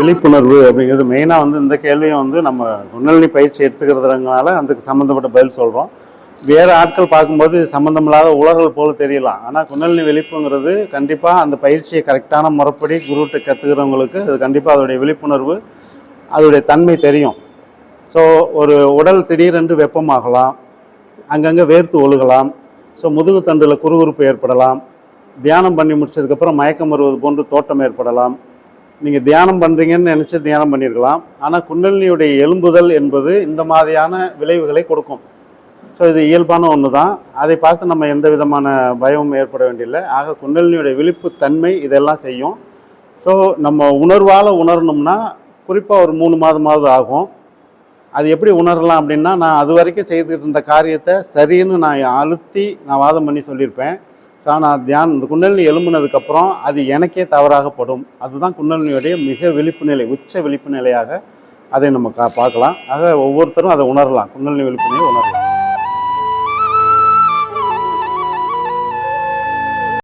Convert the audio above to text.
விழிப்புணர்வு அப்படிங்கிறது மெயினாக வந்து இந்த கேள்வியும் வந்து நம்ம குண்டலினி பயிற்சி எடுத்துக்கிறதுனால அதுக்கு சம்மந்தப்பட்ட பதில் சொல்கிறோம். வேறு ஆட்கள் பார்க்கும்போது இது சம்மந்தமில்லாத உலர்கள் போல் தெரியலாம். ஆனால் குண்டலினி விழிப்புங்கிறது கண்டிப்பாக அந்த பயிற்சியை கரெக்டான முறைப்படி குருகிட்ட கற்றுக்கிறவங்களுக்கு அது கண்டிப்பாக அதோடைய விழிப்புணர்வு அதோடைய தன்மை தெரியும். ஸோ ஒரு உடல் திடீரென்று வெப்பமாகலாம், அங்கங்கே வேர்த்து ஒழுகலாம், ஸோ முதுகு தண்டில் குறுகுறுப்பு ஏற்படலாம், தியானம் பண்ணி முடிச்சதுக்கப்புறம் மயக்கம் வருவது போன்று தோட்டம் ஏற்படலாம். நீங்கள் தியானம் பண்ணுறீங்கன்னு நினச்சி தியானம் பண்ணியிருக்கலாம், ஆனால் குண்டலினியுடைய எழும்புதல் என்பது இந்த மாதிரியான விளைவுகளை கொடுக்கும். ஸோ இது இயல்பான ஒன்று தான். அதை பார்த்து நம்ம எந்த விதமான பயமும் ஏற்பட வேண்டியதில்லை. ஆக குண்டலினியுடைய விழிப்பு தன்மை இதெல்லாம் செய்யும். ஸோ நம்ம உணர்வால் உணரணும்னா குறிப்பாக ஒரு 3 மாதமாவது ஆகும். அது எப்படி உணரலாம் அப்படின்னா, நான் அது வரைக்கும் செய்துக்கிட்டு இருந்த காரியத்தை சரின்னு நான் அழுத்தி நான் வாதம் பண்ணி சொல்லியிருப்பேன். ஸோ நான் இந்த குண்டலினி எழும்புனதுக்கப்புறம் அது எனக்கே தவறாகப்படும். அதுதான் குண்டலினியுடைய மிக விழிப்பு நிலை, உச்ச விழிப்பு நிலையாக அதை நம்ம பார்க்கலாம். ஆக ஒவ்வொருத்தரும் அதை உணரலாம், குண்டலினி விழிப்பு நிலையை உணரலாம்.